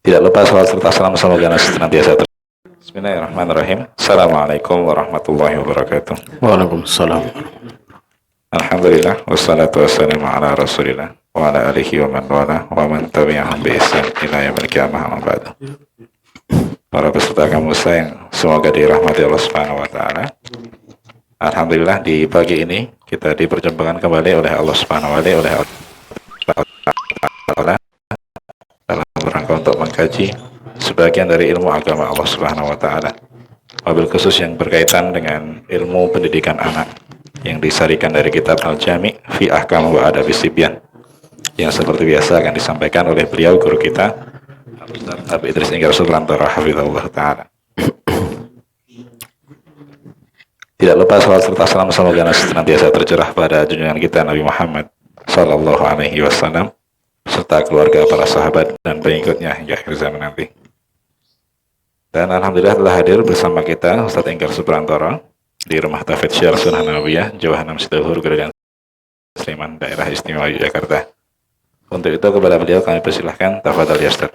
Tidak lupa salat serta salam semoga senantiasa Bismillahirrahmanirrahim. Assalamualaikum warahmatullahi wabarakatuh. Waalaikumsalam. Alhamdulillah wassalatu wassalamu ala Rasulillah wa ala alihi wa man wala wa man tabi'ahum bi ihsan ila yaumil qiyamah amma ba'du. Para peserta kamus yang semoga dirahmati Allah Subhanahu wa taala. Alhamdulillah di pagi ini kita diperjumpakan kembali oleh Allah Subhanahu wa taala dalam rangka untuk mengkaji sebagian dari ilmu agama Allah Subhanahu wa taala. Wabil khusus yang berkaitan dengan ilmu pendidikan anak yang disarikan dari kitab Al-Jami' fi Ahkam wa Adabi Sibyan yang seperti biasa akan disampaikan oleh beliau guru kita Abi Idris Inggar Subrantara hafizahullah taala. Tidak lupa salat serta salam semoga senantiasa tercurah pada junjungan kita Nabi Muhammad sallallahu alaihi wasallam serta keluarga, para sahabat dan pengikutnya hingga akhir zaman nanti. Dan alhamdulillah telah hadir bersama kita Ustaz Inggar Subrantara di Rumah Tahfidz Syarah Sunnah Nabawiyah Jawahanam Sidohur Gereja Sleman Daerah Istimewa Yogyakarta. Untuk itu kepada beliau kami persilahkan, tafadhal ya Ustaz.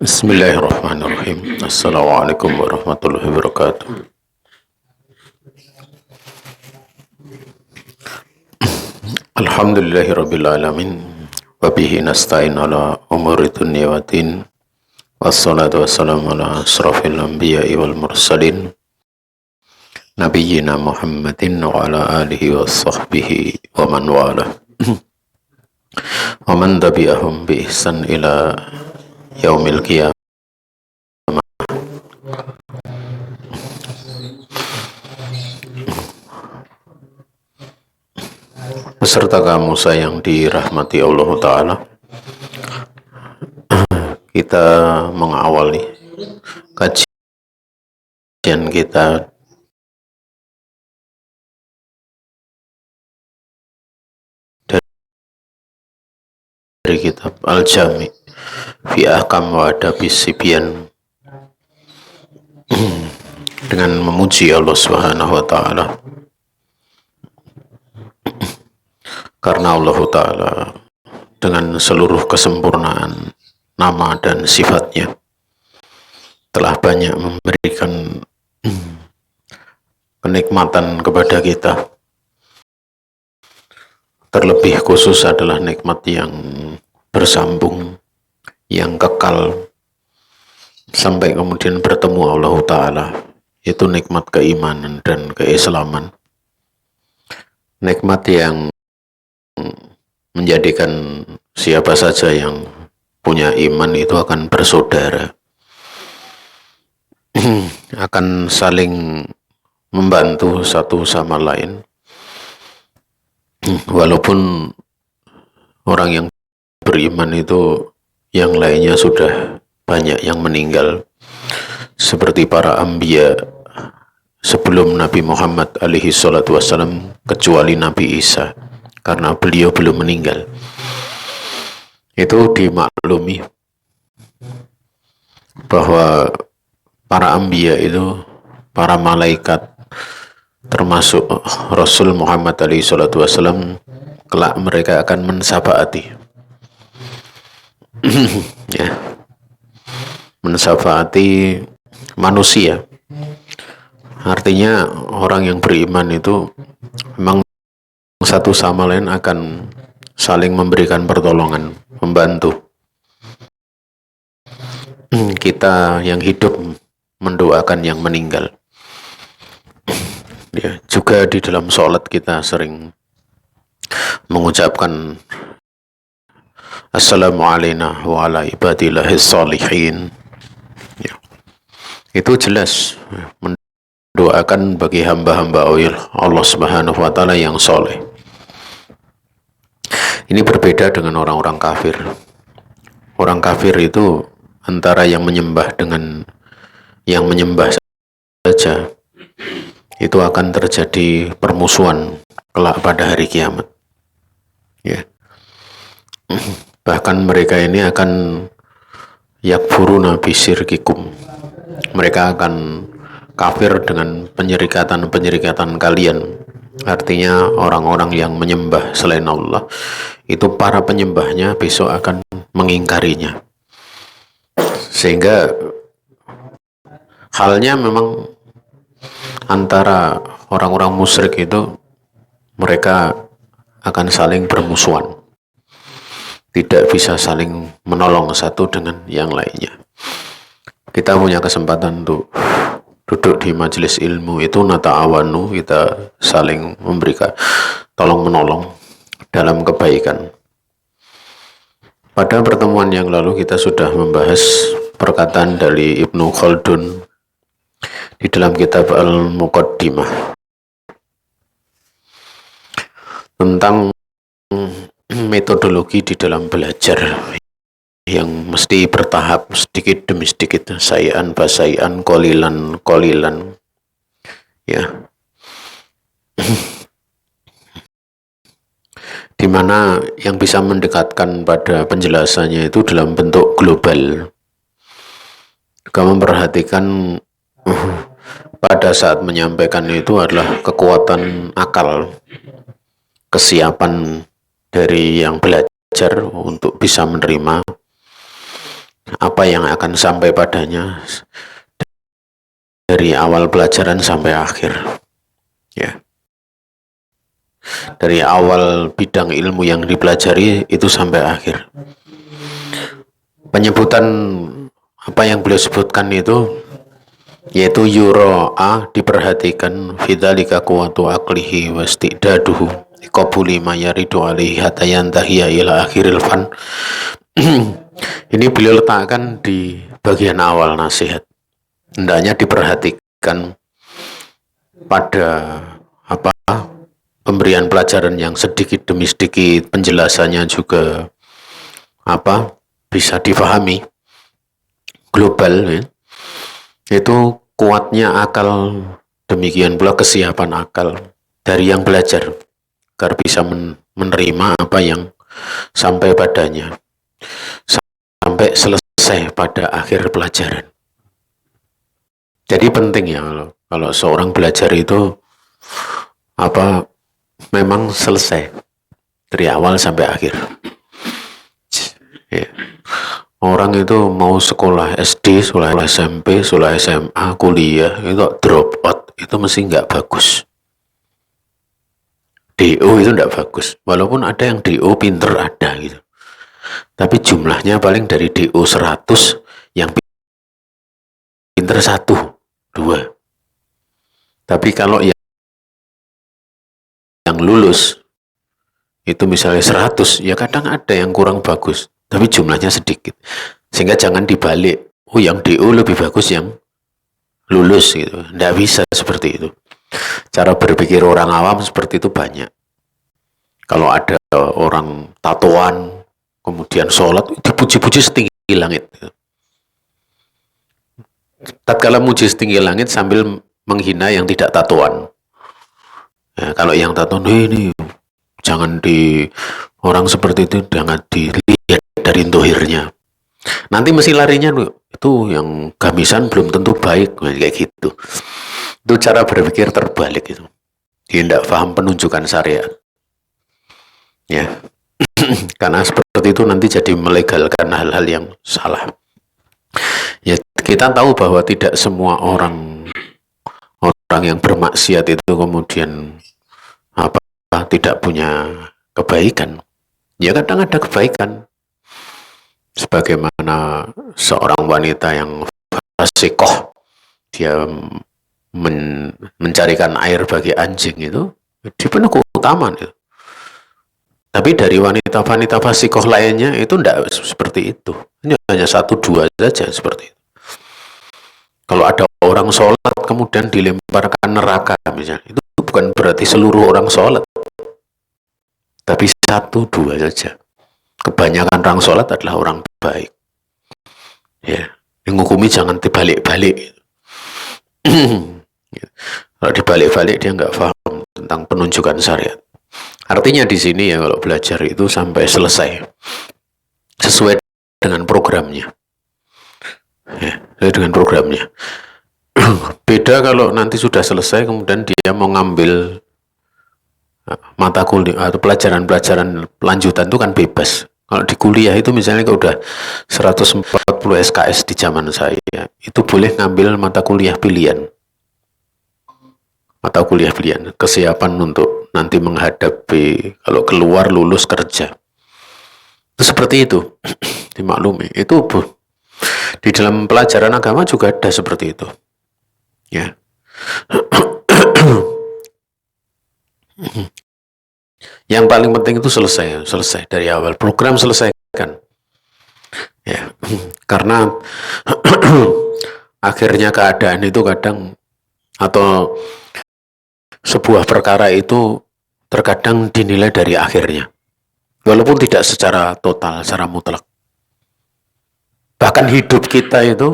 Bismillahirrahmanirrahim. Assalamualaikum warahmatullahi wabarakatuh. Alhamdulillahirabbil alamin wa bihi nasta'in ala umuri dunya wa din. Wassalatu wassalamu ala asrafil anbiya'i wal mursalin nabiyyina Muhammadin wa ala alihi wa sahbihi wa man wala wa man tabi'ahum bi ihsan ila yaumil qiyamah. Beserta kamu sayang dirahmati Allah Ta'ala, kita mengawali kajian kita dari kitab Al-Jami' fi Ahkam wa Adabi Sibyan dengan memuji Allah Subhanahu wa taala, karena Allah Ta'ala dengan seluruh kesempurnaan nama dan sifatnya telah banyak memberikan kenikmatan kepada kita. Terlebih khusus adalah nikmat yang bersambung, yang kekal sampai kemudian bertemu Allah Ta'ala, yaitu nikmat keimanan dan keislaman. Nikmat yang menjadikan siapa saja yang punya iman itu akan bersaudara, akan saling membantu satu sama lain. Walaupun orang yang beriman itu yang lainnya sudah banyak yang meninggal, seperti para anbiya sebelum Nabi Muhammad alaihi salatu wassalam, kecuali Nabi Isa, karena beliau belum meninggal. Itu dimaklumi bahwa para anbiya itu, para malaikat, termasuk Rasul Muhammad alaihi salatu wassalam, kelak mereka akan mensyafaati ya, mensyafaati manusia. Artinya orang yang beriman itu memang satu sama lain akan saling memberikan pertolongan, membantu. Kita yang hidup mendoakan yang meninggal. Ya, juga di dalam sholat kita sering mengucapkan Assalamualaikum wa ala ibadillahis sholihin. Ya. Itu jelas mendoakan bagi hamba-hamba Allah Subhanahu wa taala yang soleh. Ini berbeda dengan orang-orang kafir. Orang kafir itu antara yang menyembah dengan yang menyembah saja, itu akan terjadi permusuhan kelak pada hari kiamat. Ya. Bahkan mereka ini akan yakfuruna bisyirkikum. Mereka akan kafir dengan penyerikatan-penyerikatan kalian. Artinya orang-orang yang menyembah selain Allah itu para penyembahnya besok akan mengingkarinya. Sehingga halnya memang antara orang-orang musyrik itu mereka akan saling bermusuhan. Tidak bisa saling menolong satu dengan yang lainnya. Kita punya kesempatan untuk duduk di majelis ilmu itu nata'awanu, kita saling memberikan tolong menolong dalam kebaikan. Pada pertemuan yang lalu kita sudah membahas perkataan dari Ibnu Khaldun di dalam kitab Al-Muqaddimah tentang metodologi di dalam belajar yang mesti bertahap, sedikit demi sedikit, sayan basayan, kolilan ya. Dimana yang bisa mendekatkan pada penjelasannya itu dalam bentuk global. Kamu memperhatikan pada saat menyampaikan itu adalah kekuatan akal, kesiapan dari yang belajar untuk bisa menerima apa yang akan sampai padanya dari awal pelajaran sampai akhir, ya. Dari awal bidang ilmu yang dipelajari itu sampai akhir. Penyebutan apa yang beliau sebutkan itu yaitu yuro'a, diperhatikan, fidzalika quwwatu aqlihi wastidaduhu qabuli ma yaridu alaihi hatta yantahiya ila akhiril fan. Ini beliau letakkan di bagian awal nasihat. Hendaknya diperhatikan pada pemberian pelajaran yang sedikit demi sedikit, penjelasannya juga bisa difahami global, ya. Itu kuatnya akal, demikian pula kesiapan akal dari yang belajar agar bisa menerima apa yang sampai padanya sampai selesai pada akhir pelajaran. Jadi penting ya kalau seorang belajar itu memang selesai dari awal sampai akhir. Ya. Orang itu mau sekolah SD, sekolah SMP, sekolah SMA, kuliah itu drop out, itu mesti nggak bagus. DO itu nggak bagus, walaupun ada yang DO pinter ada gitu. Tapi jumlahnya paling dari DO 100 yang pinter 1, 2. Tapi kalau yang lulus itu misalnya 100, ya kadang ada yang kurang bagus, tapi jumlahnya sedikit. Sehingga jangan dibalik, yang DO lebih bagus yang lulus gitu. Nggak bisa seperti itu. Cara berpikir orang awam seperti itu banyak. Kalau ada orang tatoan, kemudian sholat, dipuji-puji setinggi langit. Tatkala muji setinggi langit sambil menghina yang tidak tatoan. Ya, kalau yang tatoan, ini jangan orang seperti itu jangan dilihat dari dohirnya. Nanti mesti larinya itu yang gamisan belum tentu baik, kayak gitu. Itu cara berpikir terbalik itu. Dia tidak paham penunjukan syariat. Ya. Karena seperti itu nanti jadi melegalkan hal-hal yang salah. Ya, kita tahu bahwa tidak semua orang yang bermaksiat itu kemudian tidak punya kebaikan. Ya kadang ada kebaikan. Sebagaimana seorang wanita yang fasikoh, dia mencarikan air bagi anjing itu dipenuhi keutamaan itu. Tapi dari wanita-wanita fasikoh lainnya itu tidak seperti itu. Ini hanya 1-2 saja seperti itu. Kalau ada orang sholat kemudian dilemparkan neraka misalnya, itu bukan berarti seluruh orang sholat. Tapi 1-2 saja. Kebanyakan orang sholat adalah orang baik. Ya, yang hukumi jangan dibalik-balik. Kalau dibalik-balik dia nggak paham tentang penunjukan syariat. Artinya di sini ya kalau belajar itu sampai selesai sesuai dengan programnya. Ya, sesuai dengan programnya. Beda kalau nanti sudah selesai kemudian dia mau ngambil mata kuliah atau pelajaran-pelajaran lanjutan itu kan bebas. Kalau di kuliah itu misalnya kalau udah 140 SKS di zaman saya, itu boleh ngambil mata kuliah pilihan. Mata kuliah pilihan, kesiapan untuk nanti menghadapi kalau keluar lulus kerja. Itu seperti itu, dimaklumi. Itu di dalam pelajaran agama juga ada seperti itu. Ya. Yang paling penting itu selesai dari awal. Program selesaikan. Ya. Karena akhirnya keadaan itu kadang atau sebuah perkara itu terkadang dinilai dari akhirnya. Walaupun tidak secara total, secara mutlak. Bahkan hidup kita itu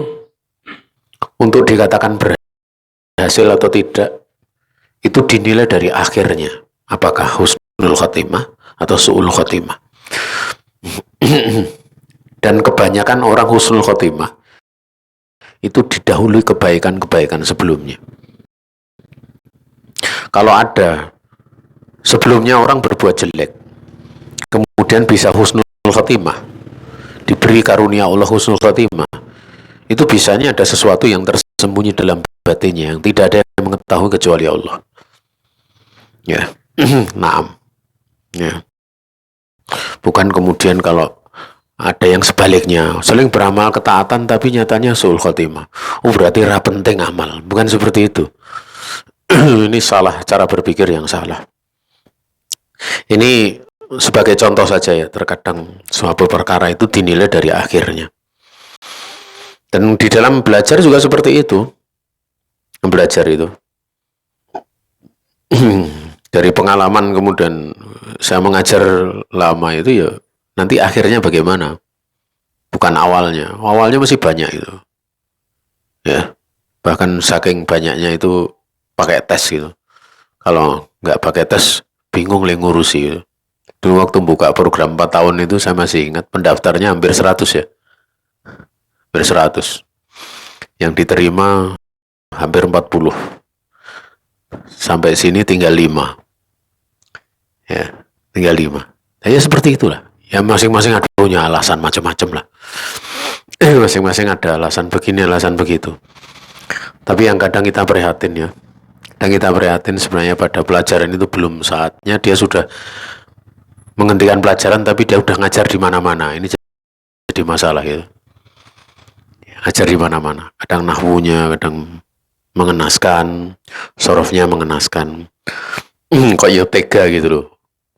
untuk dikatakan berhasil atau tidak, itu dinilai dari akhirnya. Apakah husnul khotimah atau su'ul khotimah. Dan kebanyakan orang husnul khotimah itu didahului kebaikan-kebaikan sebelumnya. Kalau ada sebelumnya orang berbuat jelek, kemudian bisa husnul khotimah, diberi karunia Allah husnul khotimah, itu bisanya ada sesuatu yang tersembunyi dalam batinnya yang tidak ada yang mengetahui kecuali Allah. Ya, naam. Ya. Bukan kemudian kalau ada yang sebaliknya, saling beramal ketaatan tapi nyatanya su'ul khotimah. Oh, berarti penting amal. Bukan seperti itu. Ini salah, cara berpikir yang salah. Ini sebagai contoh saja ya, terkadang suatu perkara itu dinilai dari akhirnya. Dan di dalam belajar juga seperti itu. Belajar itu. Dari pengalaman kemudian saya mengajar lama itu ya, nanti akhirnya bagaimana? Bukan awalnya. Awalnya masih banyak itu. Ya. Bahkan saking banyaknya itu pakai tes gitu. Kalau nggak pakai tes, bingung ngurusi gitu. Dulu waktu buka program 4 tahun itu saya masih ingat pendaftarnya hampir 100 ya. Hampir 100. Yang diterima hampir 40. Sampai sini tinggal 5. Ya, tinggal 5. Ya seperti itulah. Ya masing-masing ada punya alasan macam-macam lah. Masing-masing ada alasan begini, alasan begitu. Tapi yang kadang kita prihatin ya. Dan kita prihatin sebenarnya pada pelajaran itu belum saatnya, dia sudah menghentikan pelajaran tapi dia udah ngajar di mana-mana. Ini jadi masalah gitu. Ngajar di mana-mana. Kadang nahwunya, kadang mengenaskan, sorofnya mengenaskan. Kok ya tega gitu loh.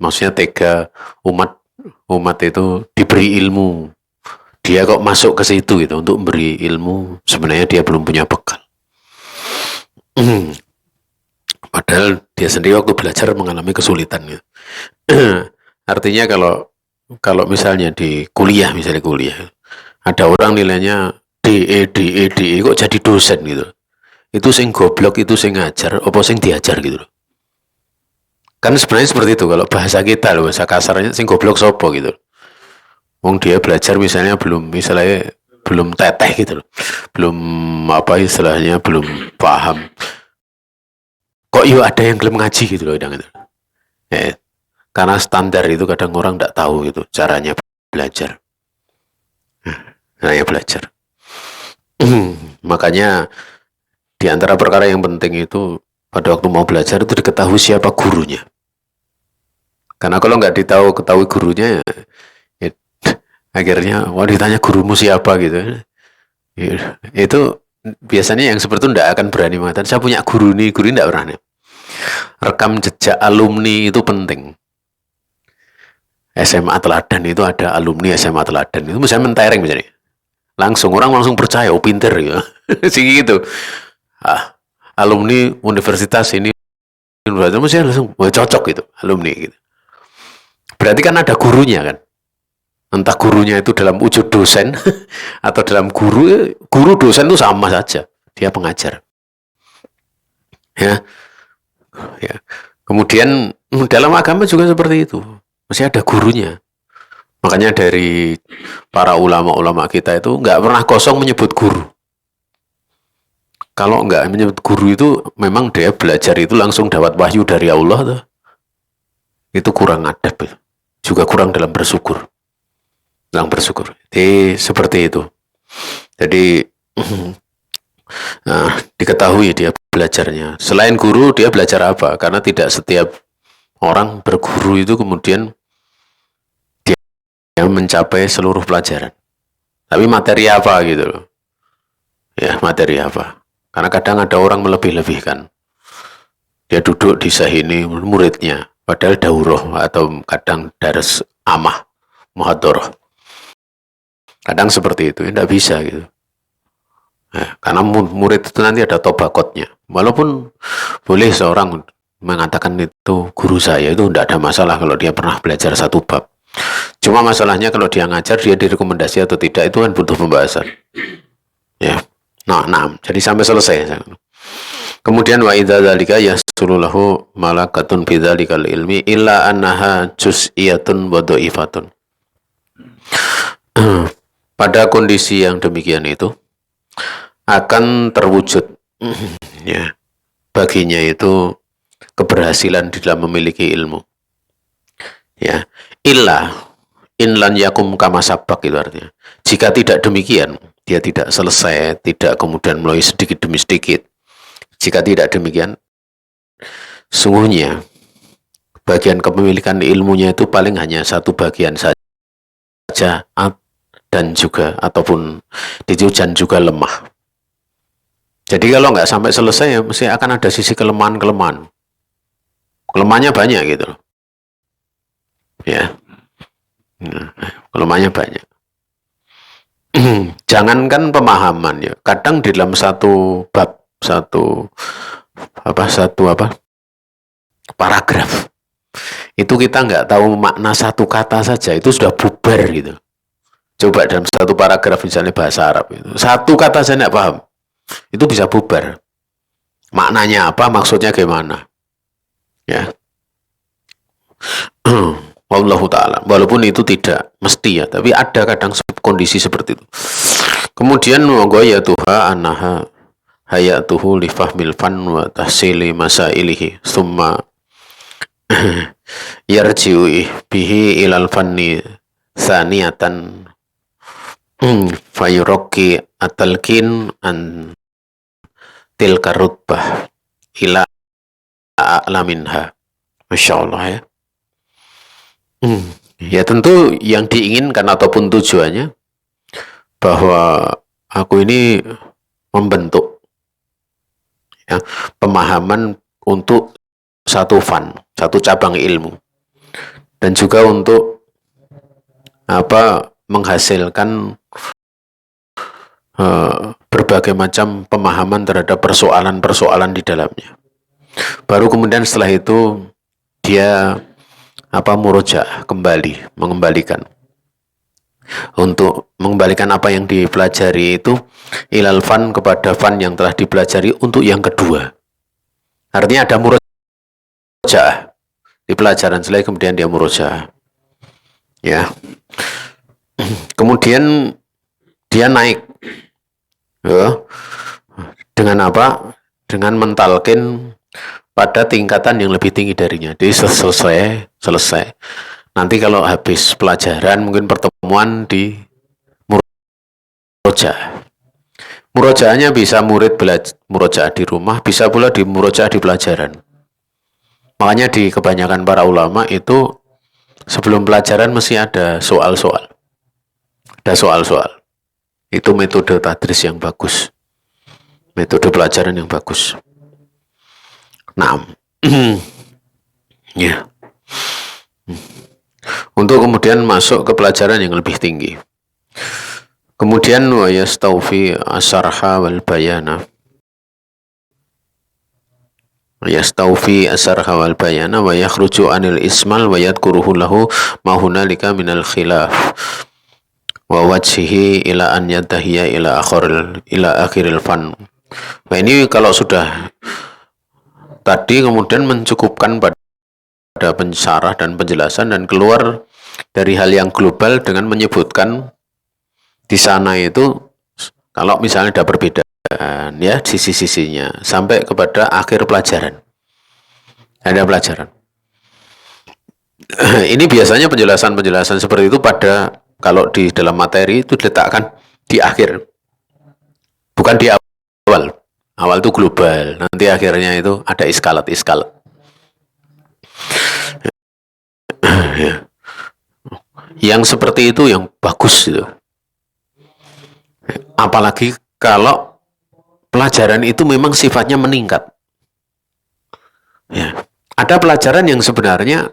Maksudnya tega umat itu diberi ilmu. Dia kok masuk ke situ gitu untuk memberi ilmu. Sebenarnya dia belum punya bekal. Padahal dia sendiri waktu belajar mengalami kesulitan gitu. Artinya kalau misalnya di kuliah, ada orang nilainya DE kok jadi dosen gitu. Itu sing goblok, itu sing ngajar, apa sing diajar gitu loh. Kan sebenarnya seperti itu kalau bahasa kita loh, bahasa kasarnya sing goblok sopo gitu. Wong dia belajar misalnya belum teteh gitu loh. Belum belum paham. Kok yuk ada yang belum ngaji gitu loh gitu. Ya, karena standar itu kadang orang tidak tahu gitu caranya belajar. Makanya di antara perkara yang penting itu pada waktu mau belajar itu diketahui siapa gurunya. Karena kalau nggak ketahui gurunya ya akhirnya ditanya gurumu siapa gitu. Ya, itu biasanya yang seperti itu tidak akan berani mengatakan saya punya guru ini tidak berani. Rekam jejak alumni itu penting. SMA Teladan itu ada alumni SMA Teladan itu misalnya mentereng misalnya. Orang langsung percaya, pinter ya. Sih gitu. Alumni universitas ini mesti langsung cocok gitu, alumni gitu. Berarti kan ada gurunya kan. Entah gurunya itu dalam wujud dosen atau dalam guru dosen itu sama saja, dia pengajar. Ya. Kemudian dalam agama juga seperti itu, masih ada gurunya. Makanya dari para ulama-ulama kita itu nggak pernah kosong menyebut guru. Kalau nggak menyebut guru itu memang dia belajar itu langsung dapat wahyu dari Allah tuh. itu kurang adab, juga kurang dalam bersyukur. Jadi seperti itu. Jadi diketahui dia belajarnya. Selain guru, dia belajar apa? Karena tidak setiap orang berguru itu kemudian dia mencapai seluruh pelajaran. Tapi materi apa gitu loh. Ya, materi apa? Karena kadang ada orang melebih-lebihkan. Dia duduk di sahini muridnya, padahal dauroh atau kadang daras amah, muhadharah. Kadang seperti itu, tidak bisa gitu. Nah, karena murid itu nanti ada tobakotnya. Walaupun boleh seorang mengatakan itu guru saya, itu tidak ada masalah kalau dia pernah belajar satu bab. Cuma masalahnya kalau dia ngajar, dia direkomendasi atau tidak, itu kan butuh pembahasan. Ya, nah, jadi sampai selesai. Kemudian wa idza dzalika yasululahu malakatun fi dzalikal ilmi illa annaha juz'iyatun wa dha'ifatun. Pada kondisi yang demikian itu akan terwujud ya baginya itu keberhasilan di dalam memiliki ilmu. Ya, inlan yakum kama sabak itu artinya. Jika tidak demikian, dia tidak selesai, tidak kemudian melalui sedikit demi sedikit. Jika tidak demikian, sungguhnya bagian kepemilikan ilmunya itu paling hanya satu bagian saja dan juga ataupun dijujan juga lemah. Jadi kalau nggak sampai selesai ya mesti akan ada sisi kelemahan-kelemahan. Kelemahannya banyak gitu loh. Ya. Kelemahannya banyak. Jangankan pemahaman ya, kadang di dalam satu bab satu paragraf itu kita nggak tahu makna satu kata saja itu sudah bubar gitu. Coba dalam satu paragraf misalnya bahasa Arab itu satu kata saya nggak paham itu bisa bubar. Maknanya apa, maksudnya gimana ya. Wallahu ta'ala. Walaupun itu tidak mesti ya, tapi ada kadang kondisi seperti itu. Kemudian wa ya tuha anaha hayatuhu li fahmil fan wa tahsili masailihi summa yarji'u bihi ilal fanni saniyatan fayuraqi atalkin an tilka rutbah ila a'laminha. Masya Allah ya. Ya tentu yang diinginkan ataupun tujuannya bahwa aku ini membentuk ya, pemahaman untuk satu fan, satu cabang ilmu, dan juga untuk menghasilkan berbagai macam pemahaman terhadap persoalan-persoalan di dalamnya. Baru kemudian setelah itu dia murojaah kembali, mengembalikan apa yang dipelajari itu ilal fan, kepada fan yang telah dipelajari untuk yang kedua. Artinya ada murojaah di pelajaran selesai, kemudian dia murojaah ya. Kemudian dia naik ya. Dengan apa? Dengan mentalkin pada tingkatan yang lebih tinggi darinya. Jadi selesai. Nanti kalau habis pelajaran mungkin pertemuan di murojaah. Murojaahnya bisa murid murojaah di rumah, bisa pula di murojaah di pelajaran. Makanya di kebanyakan para ulama itu sebelum pelajaran mesti ada soal-soal. Ada soal-soal. Itu metode tadris yang bagus. Metode pelajaran yang bagus. Nah, ya. Untuk kemudian masuk ke pelajaran yang lebih tinggi. Kemudian wa yastawfi asarha wal bayana. Yastawfi asarha wal bayana wa yakhruju anil ismal wa yadkuruhu lahu ma hunalika minal khilaf wa wajhihi ila an yatahiya ila akhiril fan. Nah ini kalau sudah tadi kemudian mencukupkan pada pensyarah dan penjelasan dan keluar dari hal yang global dengan menyebutkan di sana itu kalau misalnya ada perbedaan ya sisi-sisinya sampai kepada akhir pelajaran. Ada pelajaran. Ini biasanya penjelasan-penjelasan seperti itu pada kalau di dalam materi itu diletakkan di akhir, bukan di awal. Awal itu global, nanti akhirnya itu ada iskalat-iskalat. Ya. Yang seperti itu yang bagus itu. Apalagi kalau pelajaran itu memang sifatnya meningkat. Ya. Ada pelajaran yang sebenarnya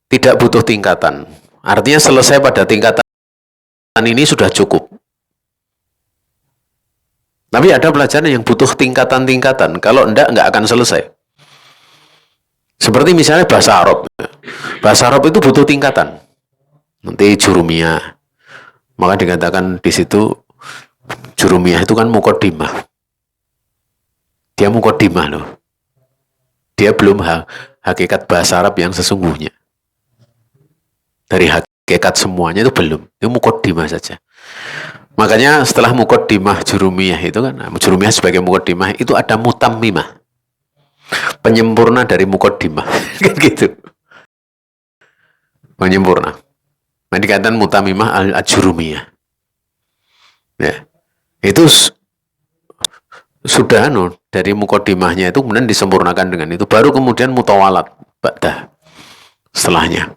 tidak butuh tingkatan. Artinya selesai pada tingkatan ini sudah cukup. Tapi ada pelajaran yang butuh tingkatan-tingkatan. Kalau enggak akan selesai. Seperti misalnya bahasa Arab. Bahasa Arab itu butuh tingkatan. Nanti jurumiyah. Maka dikatakan di situ jurumiyah itu kan mukodimah. Dia mukodimah loh. Dia belum hakikat bahasa Arab yang sesungguhnya. Dari hakikat semuanya itu belum. Itu mukodimah saja. Makanya setelah mukodimah jurumiyah itu kan, jurumiyah sebagai mukodimah itu ada mutammimah. Penyempurna dari mukodimah. Gitu. Penyempurna. Nah, dikatakan mutammimah al-jurumiyah. Ya. Itu sudah dari mukodimahnya itu kemudian disempurnakan dengan itu. Baru kemudian mutawalat. Ba'dah. Setelahnya.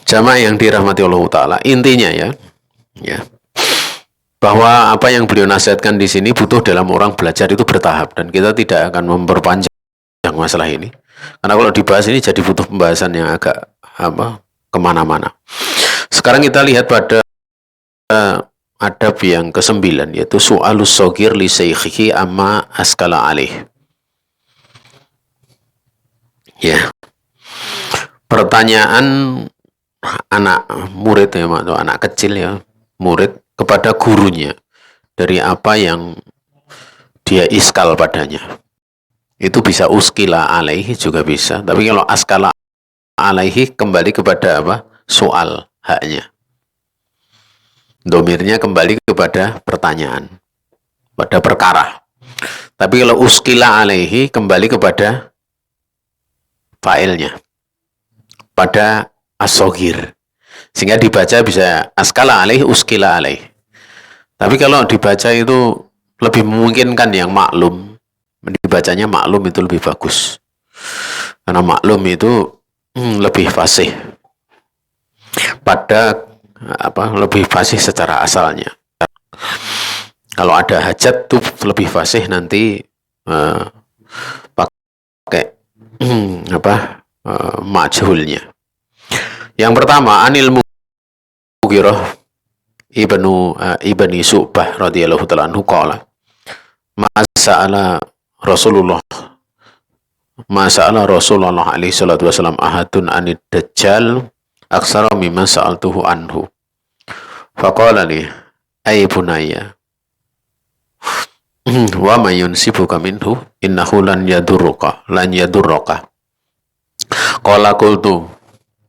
Jamaah yang dirahmati Allah Ta'ala, intinya ya, bahwa apa yang beliau nasihatkan di sini butuh dalam orang belajar itu bertahap, dan kita tidak akan memperpanjang masalah ini, karena kalau dibahas ini jadi butuh pembahasan yang agak kemana-mana. Sekarang kita lihat pada adab yang ke-9, yaitu su'alus sogir li saykhihi amma askala alih. Ya. Pertanyaan anak murid ya, atau anak kecil ya, murid kepada gurunya dari apa yang dia iskal padanya. Itu bisa uskila alaihi juga bisa, tapi kalau askala alaihi kembali kepada apa? Soal, haknya. Domirnya kembali kepada pertanyaan, pada perkara. Tapi kalau uskila alaihi kembali kepada failnya, pada as-sogir, sehingga dibaca bisa askala alaih, uskila alaih. Tapi kalau dibaca itu lebih memungkinkan yang maklum, dibacanya maklum itu lebih bagus, karena maklum itu lebih fasih pada lebih fasih secara asalnya. Kalau ada hajat tuh lebih fasih nanti pakai majhulnya. Yang pertama, Anil Mughirah ibni Su'bah radhiyallahu ta'ala anhu qala Masa'ala Rasulullah alaihi salatu wasallam ahadun anid dajjal aksara mimma sa'altuhu anhu. Faqala li ay bunayya wa ma yunsibuka minhu innahu lan yadurruka. Qala qultu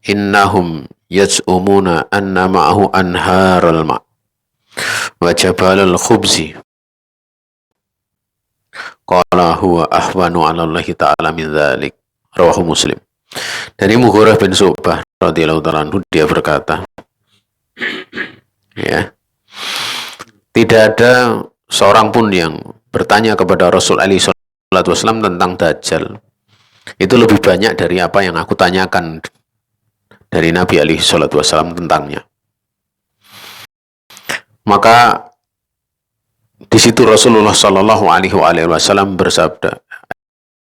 innahum yaz'umuna anna ma'ahu anharal ma' wa jabalal khubzi. Qala huwa ahwanu 'ala Allah ta'ala min dzalik. Rawahu Muslim. Dari Mughirah bin Syu'bah radhiyallahu ta'ala anhu, dia berkata, ya, tidak ada seorang pun yang bertanya kepada Rasul alaihi salatu wasallam tentang Dajjal itu lebih banyak dari apa yang aku tanyakan dari Nabi alaihi salatu wasallam tentangnya. Maka di situ Rasulullah sallallahu alaihi wasallam bersabda,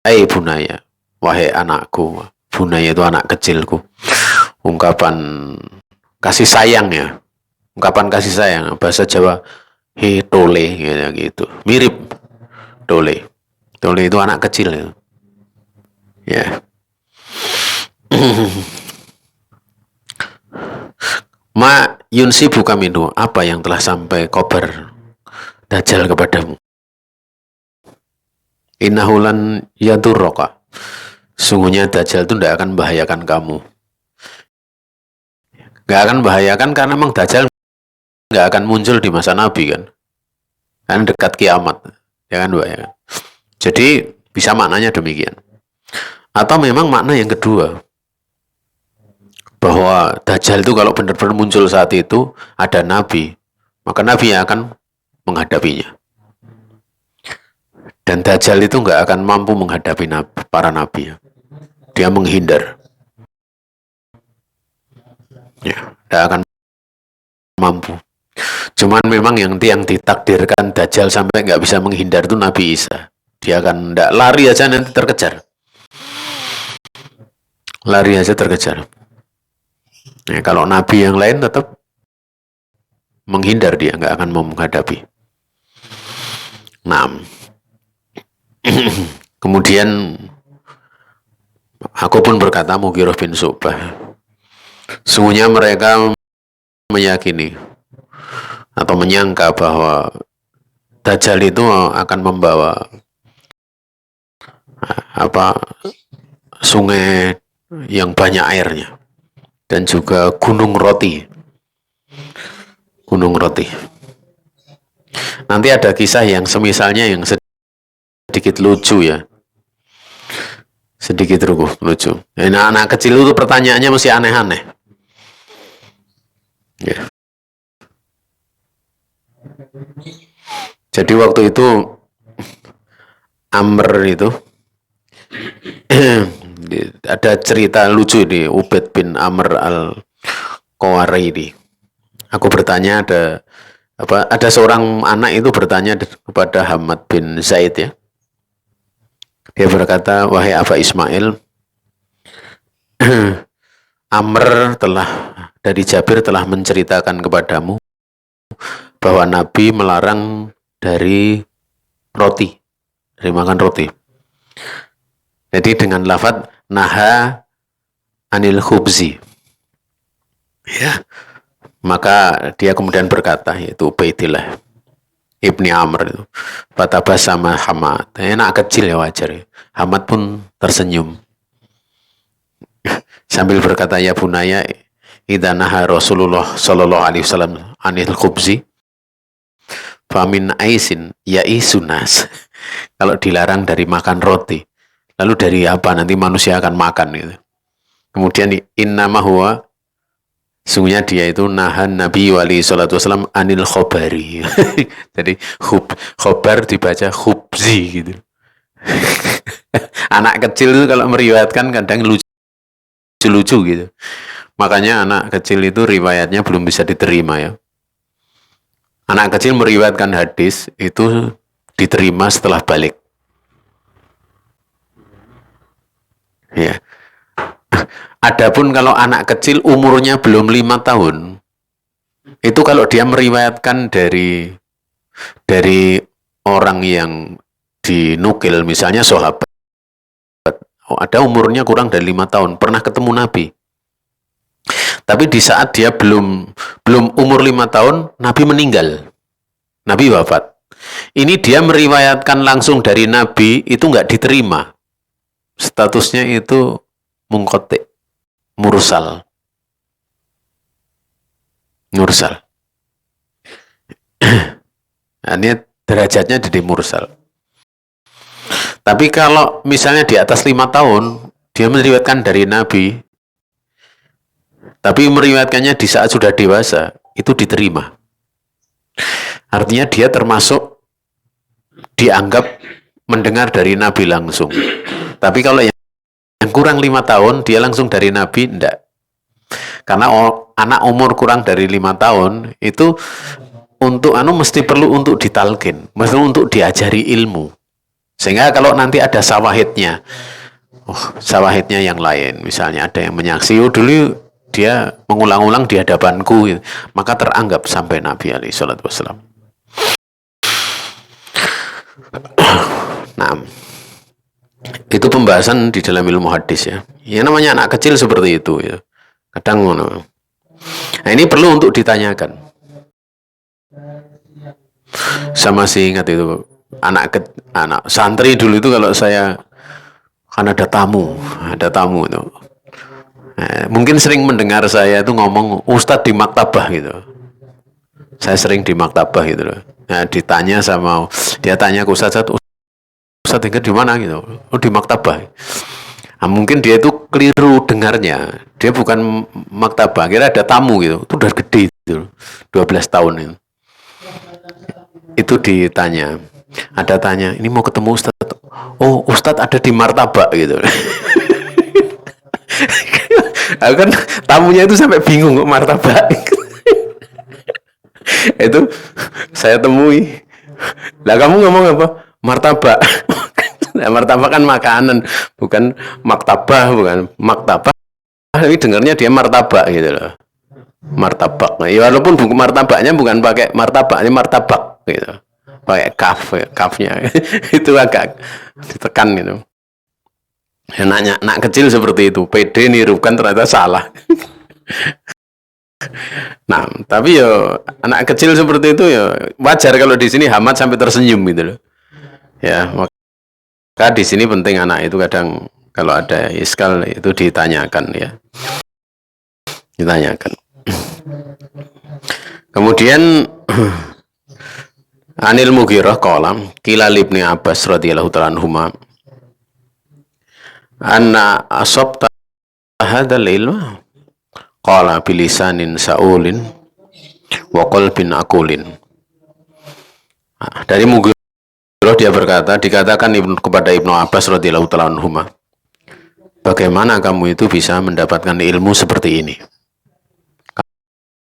"Ai bunaya, wahai anakku." Bunaya itu anak kecilku. Ungkapan kasih sayang ya. Ungkapan kasih sayang, bahasa Jawa, "He tole," gitu. Mirip tole. Tole itu anak kecil ya. Ya. Ma yunsi buka minhu, apa yang telah sampai kabar Dajjal kepadamu? Innahulan yadurroka, sungguhnya Dajjal itu tidak akan membahayakan kamu. Gak akan membahayakan karena memang Dajjal gak akan muncul di masa Nabi kan dekat kiamat, ya kan, Mbak, ya. Jadi bisa maknanya demikian. Atau memang makna yang kedua, bahwa Dajjal itu kalau benar-benar muncul saat itu ada nabi, maka nabi yang akan menghadapinya. Dan Dajjal itu nggak akan mampu menghadapi para nabi. Dia menghindar. Ya, nggak akan mampu. Cuman memang yang ditakdirkan Dajjal sampai nggak bisa menghindar itu Nabi Isa. Dia akan nggak lari aja nanti terkejar. Lari aja terkejar. Ya, kalau Nabi yang lain tetap menghindar, dia nggak akan mau menghadapi. Nah, kemudian aku pun berkata, Mughirah bin Syu'bah, sungguhnya mereka meyakini atau menyangka bahwa Dajjal itu akan membawa sungai yang banyak airnya dan juga gunung roti. Nanti ada kisah yang semisalnya yang sedikit lucu ya, sedikit lucu. Anak-anak kecil itu pertanyaannya mesti aneh-aneh. Ya. Jadi waktu itu Amr itu ada cerita lucu di Ubaid bin Amr al-Qawariri. Aku bertanya, ada seorang anak itu bertanya kepada Hamad bin Zaid ya. Dia berkata, wahai Aba Ismail, Amr dari Jabir telah menceritakan kepadamu bahwa Nabi melarang dari makan roti. Jadi dengan lafaz naha anil khubzi. Ya. Maka dia kemudian berkata, yaitu Ubaidillah ibni Amr itu, Fatabas sama Hamad. Anak kecil ya, wajar ya. Hamad pun tersenyum sambil berkata, ya bunaya, idza naha Rasulullah sallallahu alaihi wasallam anil khubzi famin aisin yaisunas. Kalau dilarang dari makan roti, lalu dari apa nanti manusia akan makan gitu. Kemudian innama huwa, sungguhnya dia itu nahan Nabi wali sallallahu wasallam anil khobari. Jadi khobar dibaca khubzi gitu. Anak kecil itu kalau meriwayatkan kadang lucu gitu. Makanya anak kecil itu riwayatnya belum bisa diterima ya. Anak kecil meriwayatkan hadis itu diterima setelah balik. Ya. Adapun kalau anak kecil umurnya belum 5 tahun, itu kalau dia meriwayatkan dari orang yang dinukil, misalnya sahabat, ada umurnya kurang dari 5 tahun, pernah ketemu Nabi. Tapi di saat dia belum umur 5 tahun, Nabi meninggal. Nabi wafat. Ini dia meriwayatkan langsung dari Nabi, itu nggak diterima. Statusnya itu munqati'. Mursal. Nah, ini derajatnya jadi mursal. Tapi kalau misalnya di atas 5 tahun, dia meriwayatkan dari Nabi, tapi meriwayatkannya di saat sudah dewasa, itu diterima. Artinya dia termasuk dianggap mendengar dari Nabi langsung. Tapi kalau yang kurang 5 tahun, dia langsung dari Nabi, enggak. Karena anak umur kurang dari 5 tahun, itu mesti perlu untuk ditalkin, mesti untuk diajari ilmu. Sehingga kalau nanti ada sawahidnya yang lain, misalnya ada yang menyaksi, dulu dia mengulang-ulang di hadapanku, maka teranggap sampai Nabi alaihi salatu wassalam. Nah, itu pembahasan di dalam ilmu hadis ya. Yang namanya anak kecil seperti itu ya. Kadang nah, ini perlu untuk ditanyakan. Saya masih ingat itu anak santri dulu itu, kalau saya kan ada tamu itu. Mungkin sering mendengar saya itu ngomong Ustadz di maktabah gitu. Saya sering di maktabah gitu loh. Nah, dia tanya ke Ustadz tinggal di mana gitu. Oh, di maktabah. Nah, mungkin dia itu keliru dengarnya. Dia bukan maktabah, kira ada tamu gitu. Itu udah gede itu, 12 tahun itu. Itu ditanya, ada tanya, ini mau ketemu Ustadz. Oh, Ustadz ada di martabak gitu. Aku kan tamunya itu sampai bingung kok martabak. Itu saya temui. Lah kamu ngomong apa? Martabak. Nah, martabak kan makanan, bukan maktabah, bukan maktabah. Tapi dengarnya dia martabak gitu loh. Martabak. Nah, ya walaupun buku martabaknya bukan pakai martabak, ini martabak gitu. Pakai kafnya. Itu agak ditekan gitu. Ya, nak kecil seperti itu, pede nirukan ternyata salah. Nah, tapi ya anak kecil seperti itu ya wajar kalau di sini Hamad sampai tersenyum gitu loh. Ya, maka di sini penting anak itu kadang kalau ada iskal itu ditanyakan ya. Ditanyakan. Kemudian Anil Mughirah qala qila ibni Abbas radhiyallahu ta'ala anhuma anna asabta hadzal ilma qala bilisanin saulin wa qalbin aqulin. Dari Mughirah dia berkata, dikatakan kepada Ibnu Abbas radhiyallahu ta'ala anhuma, bagaimana kamu itu bisa mendapatkan ilmu seperti ini?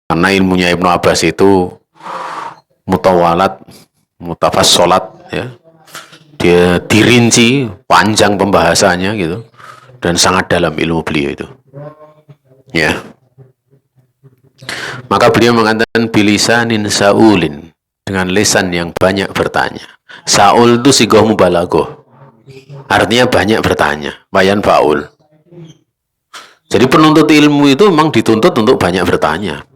Karena ilmunya Ibnu Abbas itu mutawalat, mutafassolat ya. Dia dirinci panjang pembahasannya gitu dan sangat dalam ilmu beliau itu. Ya. Maka beliau mengatakan bilisanin saulin, dengan lisan yang banyak bertanya. Saul itu sigoh mubalaghah. Artinya banyak bertanya, bayan faul. Jadi penuntut ilmu itu memang dituntut untuk banyak bertanya.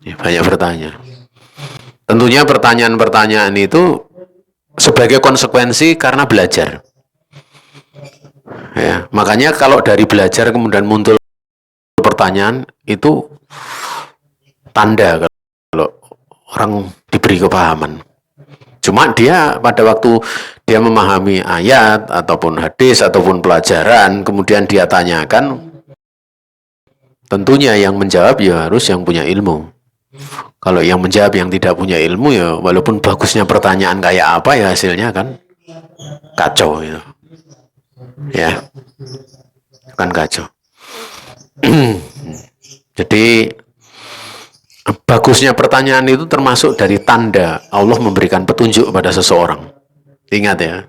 Ya, banyak bertanya. Tentunya pertanyaan-pertanyaan itu sebagai konsekuensi karena belajar. Ya, makanya kalau dari belajar kemudian muncul pertanyaan itu tanda kalau orang diberi kepahaman. Cuma dia pada waktu dia memahami ayat ataupun hadis ataupun pelajaran kemudian dia tanyakan, tentunya yang menjawab ya harus yang punya ilmu. Kalau yang menjawab yang tidak punya ilmu ya walaupun bagusnya pertanyaan kayak apa ya hasilnya kan kacau gitu. Ya. Kan kacau. Jadi bagusnya pertanyaan itu termasuk dari tanda Allah memberikan petunjuk pada seseorang. Ingat ya.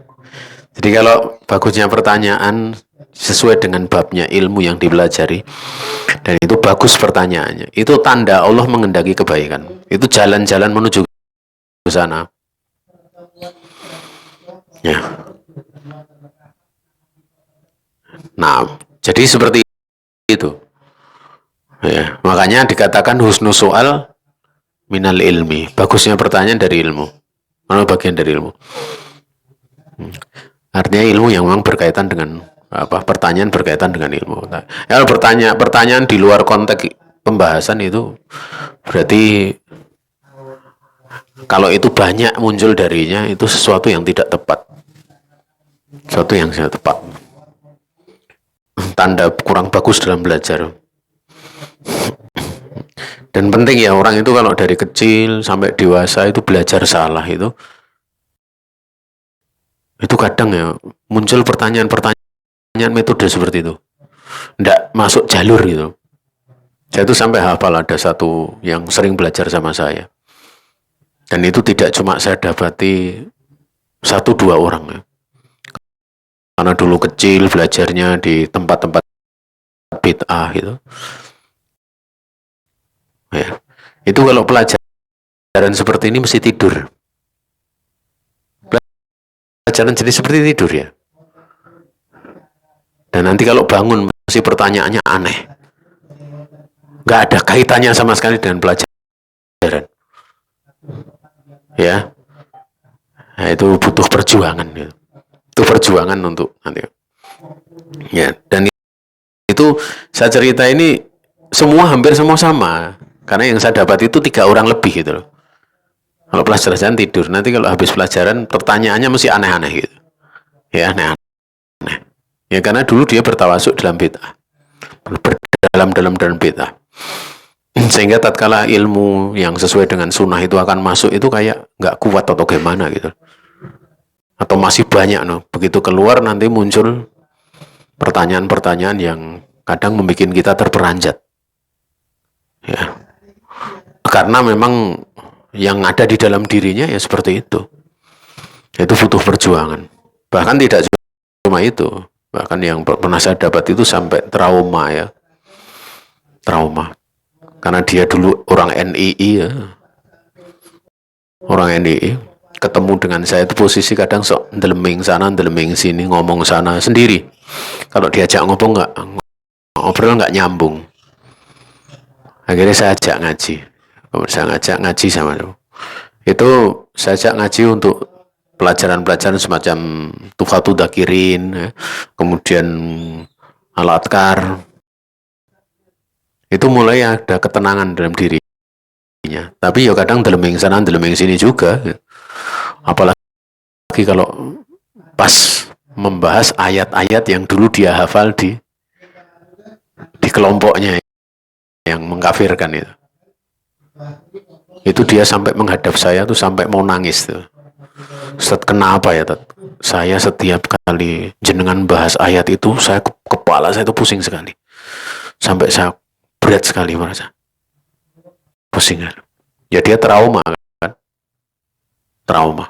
Jadi kalau bagusnya pertanyaan sesuai dengan babnya ilmu yang dipelajari dan itu bagus pertanyaannya, itu tanda Allah mengendaki kebaikan. Itu jalan-jalan menuju ke sana. Ya. Nah, jadi seperti itu. Ya, makanya dikatakan husnu soal minal ilmi. Bagusnya pertanyaan dari ilmu. Mana bagian dari ilmu? Artinya ilmu yang memang berkaitan dengan apa? Pertanyaan berkaitan dengan ilmu. Nah, kalau pertanyaan di luar konteks pembahasan itu berarti kalau itu banyak muncul darinya itu sesuatu yang tidak tepat. Sesuatu yang tidak tepat. Tanda kurang bagus dalam belajar. Dan penting ya orang itu kalau dari kecil sampai dewasa itu belajar salah itu kadang ya muncul pertanyaan-pertanyaan metode seperti itu. Nggak masuk jalur gitu. Saya itu sampai hafal ada satu yang sering belajar sama saya. Dan itu tidak cuma saya dapati 1-2 orang ya. Karena dulu kecil belajarnya di tempat-tempat bid'ah gitu. Ya. Itu kalau pelajaran seperti ini mesti tidur. Pelajaran jenis seperti tidur ya. Dan nanti kalau bangun mesti pertanyaannya aneh. Nggak ada kaitannya sama sekali dengan pelajaran. Ya. Nah, itu butuh perjuangan gitu. Itu perjuangan untuk nanti. Ya, dan itu saya cerita ini hampir semua sama. Karena yang saya dapat itu 3 orang lebih gitu loh. Kalau pelajaran tidur, nanti kalau habis pelajaran pertanyaannya mesti aneh-aneh gitu. Ya, aneh-aneh. Ya karena dulu dia bertawasuk dalam bid'ah, dalam bid'ah. Sehingga tatkala ilmu yang sesuai dengan sunnah itu akan masuk, itu kayak nggak kuat atau gimana gitu. Atau masih banyak, no. Begitu keluar nanti muncul pertanyaan-pertanyaan yang kadang membuat kita terperanjat. Ya. Karena memang yang ada di dalam dirinya ya seperti itu. Itu butuh perjuangan. Bahkan tidak cuma itu. Bahkan yang pernah saya dapat itu sampai trauma ya. Trauma. Karena dia dulu orang NII ya. Orang NII. Ketemu dengan saya itu posisi kadang sok ndeleming sana, ndeleming sini, ngomong sana sendiri. Kalau diajak ngobrol nggak nyambung. Akhirnya saya ajak ngaji. Saya ngajak ngaji sama itu. Saya ajak ngaji untuk pelajaran-pelajaran semacam Tuhfatu Dakirin, ya. Kemudian Al-Adkar. Itu mulai ada ketenangan dalam dirinya. Tapi ya kadang deleming sana, deleming sini juga. Apalagi kalau pas membahas ayat-ayat yang dulu dia hafal di kelompoknya yang mengkafirkan itu. Itu dia sampai menghadap saya tuh sampai mau nangis tuh. Ustaz, kenapa ya, Tat? Saya setiap kali jenengan bahas ayat itu, saya kepala saya itu pusing sekali. Sampai saya berat sekali merasa. Pusing. Ya dia trauma kan? Trauma.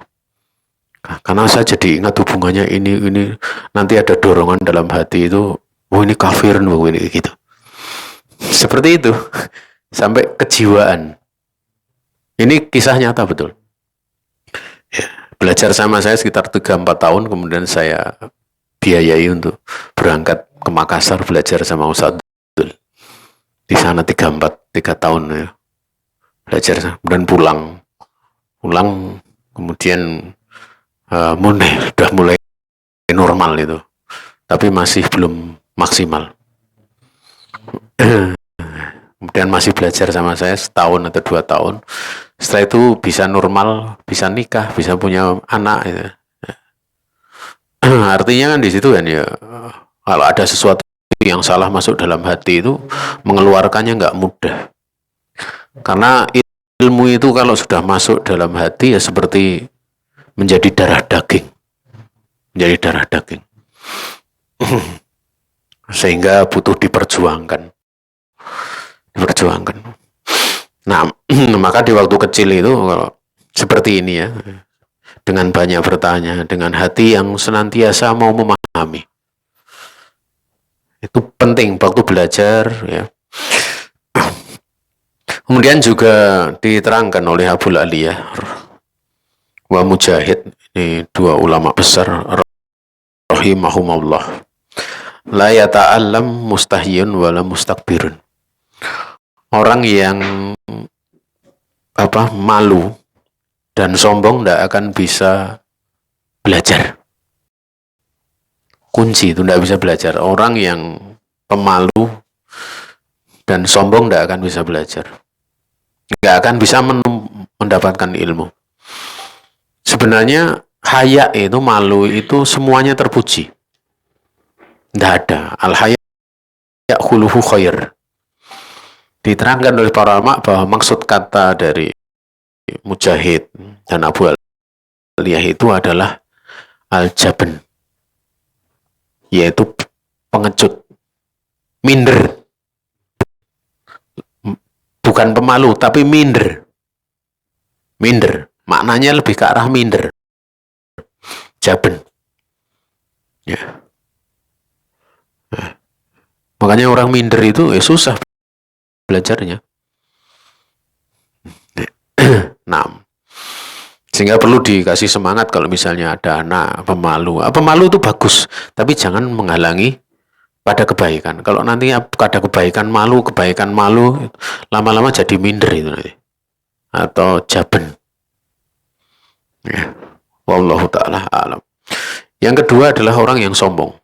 Karena saya jadi ingat hubungannya ini nanti ada dorongan dalam hati itu, oh ini kafir, oh ini gitu. Seperti itu. Sampai kejiwaan. Ini kisah nyata betul. Ya, belajar sama saya sekitar 3-4 tahun, kemudian saya biayai untuk berangkat ke Makassar belajar sama Ustaz Abdul. Di sana 3 tahun ya. Belajar, kemudian pulang, kemudian sudah mulai normal itu, tapi masih belum maksimal. Kemudian masih belajar sama saya setahun atau 2 tahun. Setelah itu bisa normal, bisa nikah, bisa punya anak. Gitu. Artinya kan di situ kan ya, kalau ada sesuatu yang salah masuk dalam hati itu, mengeluarkannya nggak mudah. Karena ilmu itu kalau sudah masuk dalam hati ya seperti menjadi darah daging. Menjadi darah daging. Sehingga butuh diperjuangkan. Nah, maka di waktu kecil itu kalau seperti ini ya, dengan banyak bertanya, dengan hati yang senantiasa mau memahami, itu penting waktu belajar ya. Kemudian juga diterangkan oleh Abul Aliyah wa Mujahid, ini 2 ulama besar rahimahumullah, la yata'allam mustahyun wala mustakbirun. Orang yang malu dan sombong tidak akan bisa belajar. Kunci itu tidak bisa belajar. Orang yang pemalu dan sombong tidak akan bisa belajar. Tidak akan bisa mendapatkan ilmu. Sebenarnya haya itu, malu itu semuanya terpuji. Tidak ada. Al-haya khuluhu khair. Diterangkan oleh para ulama bahwa maksud kata dari Mujahid dan Abu Aliyah itu adalah al-jabn, yaitu pengecut, minder. Bukan pemalu, tapi minder. Minder, maknanya lebih ke arah minder. Jabn. Ya. Nah, makanya orang minder itu susah belajarnya. Nah, sehingga perlu dikasih semangat kalau misalnya ada anak pemalu. Pemalu itu bagus, tapi jangan menghalangi pada kebaikan. Kalau nanti ada kebaikan malu, lama-lama jadi minder itu nanti. Atau jaben. Ya. Wallahu ta'ala alam. Yang kedua adalah orang yang sombong.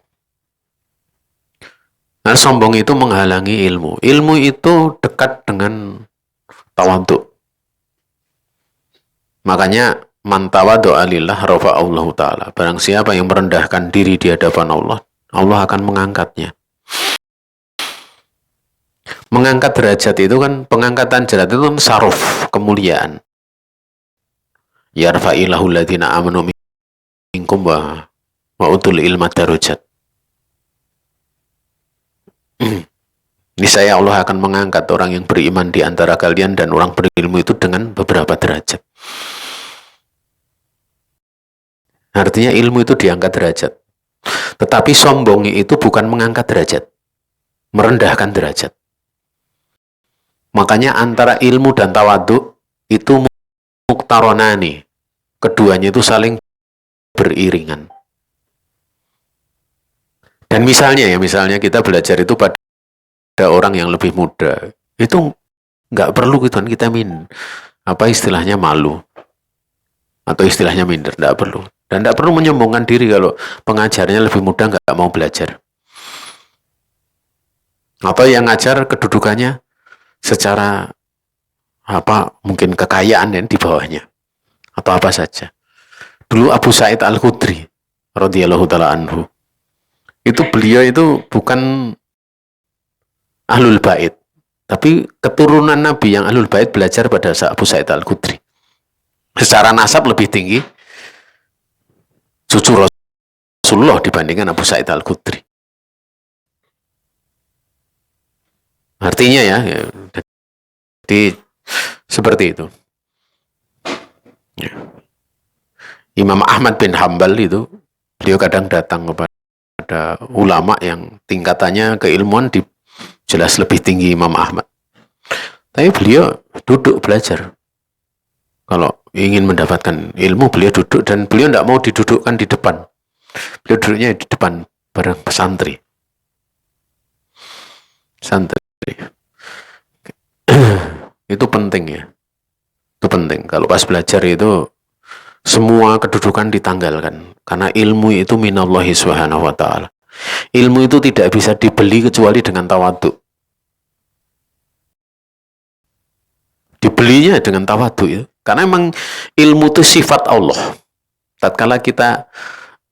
Nah, sombong itu menghalangi ilmu. Ilmu itu dekat dengan tawadhu. Makanya man tawadhu'a lillah rafa'allahu ta'ala. Barang siapa yang merendahkan diri di hadapan Allah, Allah akan mengangkatnya. Mengangkat derajat itu kan, pengangkatan derajat itu kan saruf, kemuliaan. Yarfa'illahu alladhina amanu minkum wa utul ilma darajat. Niscaya Allah akan mengangkat orang yang beriman di antara kalian dan orang berilmu itu dengan beberapa derajat. Artinya ilmu itu diangkat derajat. Tetapi sombongnya itu bukan mengangkat derajat, merendahkan derajat. Makanya antara ilmu dan tawadhu itu muktaronani. Keduanya itu saling beriringan. Dan misalnya kita belajar itu pada orang yang lebih muda, itu nggak perlu gitu kan kita istilahnya malu atau istilahnya minder, nggak perlu. Dan nggak perlu menyombongkan diri kalau pengajarnya lebih muda nggak mau belajar. Atau yang ngajar kedudukannya secara mungkin kekayaan di bawahnya atau apa saja. Dulu Abu Sa'id Al-Khudri radhiyallahu taala anhu, itu beliau itu bukan ahlul bait, tapi keturunan Nabi yang ahlul bait belajar pada Abu Sa'id Al-Khudri. Secara nasab lebih tinggi cucu Rasulullah dibandingkan Abu Sa'id Al-Khudri. Artinya jadi seperti itu. Ya. Imam Ahmad bin Hambal itu, beliau kadang datang kepada ulama yang tingkatannya keilmuan jelas lebih tinggi Imam Ahmad. Tapi beliau duduk belajar. Kalau ingin mendapatkan ilmu, beliau duduk, dan beliau tidak mau didudukkan di depan. Beliau duduknya di depan bareng pesantri. Itu penting ya. Itu penting. Kalau pas belajar itu semua kedudukan ditanggalkan. Karena ilmu itu minallahi subhanahu wa ta'ala. Ilmu itu tidak bisa dibeli kecuali dengan tawadhu. Dibelinya dengan tawadhu ya. Karena memang ilmu itu sifat Allah. Tatkala kita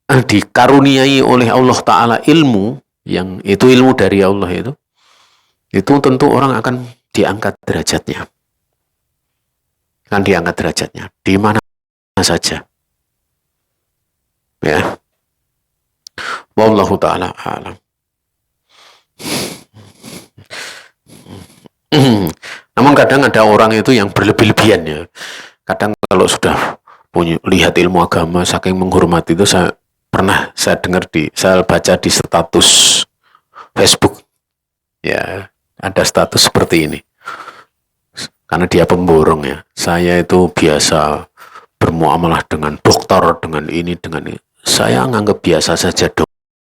dikaruniai oleh Allah Ta'ala ilmu, yang itu ilmu dari Allah itu tentu orang akan diangkat derajatnya. Akan diangkat derajatnya. Di mana saja. Ya. Wallahu ta'ala a'lam. Namun kadang ada orang itu yang berlebih-lebihan ya. Kadang kalau sudah lihat ilmu agama saking menghormati itu, saya baca di status Facebook. Ya, ada status seperti ini. Karena dia pemborong ya. Saya itu biasa bermuamalah dengan dokter, dengan ini. Saya anggap biasa saja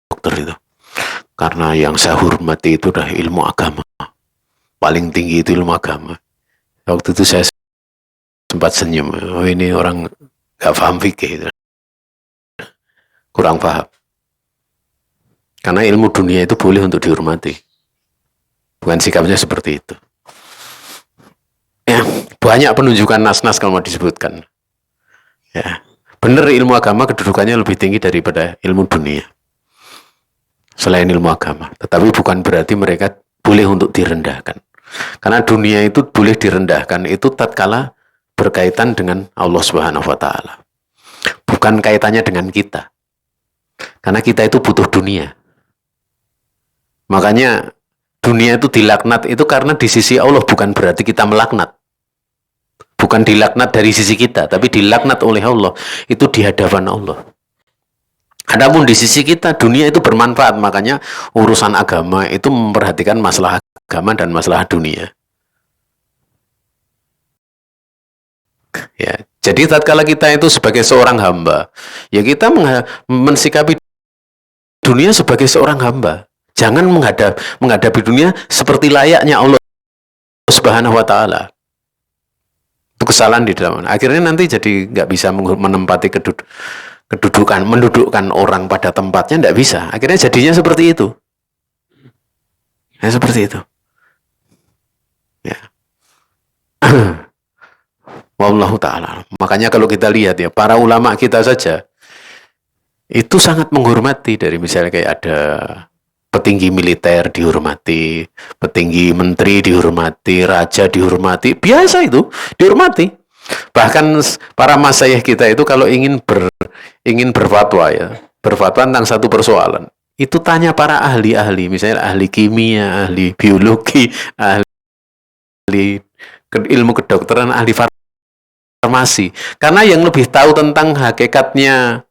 dokter itu. Karena yang saya hormati itu adalah ilmu agama. Paling tinggi itu ilmu agama. Waktu itu saya sempat senyum. Oh, ini orang gak paham fikih. Kurang paham. Karena ilmu dunia itu boleh untuk dihormati. Bukan sikapnya seperti itu. Ya, banyak penunjukan nas-nas kalau mau disebutkan. Ya, benar ilmu agama kedudukannya lebih tinggi daripada ilmu dunia. Selain ilmu agama. Tetapi bukan berarti mereka boleh untuk direndahkan. Karena dunia itu boleh direndahkan itu tatkala berkaitan dengan Allah Subhanahu wa taala. Bukan kaitannya dengan kita. Karena kita itu butuh dunia. Makanya dunia itu dilaknat itu karena di sisi Allah, bukan berarti kita melaknat. Bukan dilaknat dari sisi kita, tapi dilaknat oleh Allah. Itu di hadapan Allah. Adapun di sisi kita, dunia itu bermanfaat. Makanya urusan agama itu memperhatikan masalah agama dan masalah dunia. Ya, jadi tatkala kita itu sebagai seorang hamba, ya kita mensikapi dunia sebagai seorang hamba. Jangan menghadapi dunia seperti layaknya Allah Subhanahu wa taala. Itu kesalahan di dalam. Akhirnya nanti jadi nggak bisa menempati mendudukkan orang pada tempatnya, nggak bisa. Akhirnya jadinya seperti itu. Ya, seperti itu. Ya. Wallahu ta'ala. Makanya kalau kita lihat ya, para ulama kita saja itu sangat menghormati. Dari misalnya kayak ada petinggi militer dihormati, petinggi menteri dihormati, raja dihormati, biasa itu dihormati. Bahkan para masyayikh kita itu kalau ingin berfatwa ya, berfatwa tentang satu persoalan, itu tanya para ahli-ahli, misalnya ahli kimia, ahli biologi, ahli ilmu kedokteran, ahli farmasi. Karena yang lebih tahu tentang hakikatnya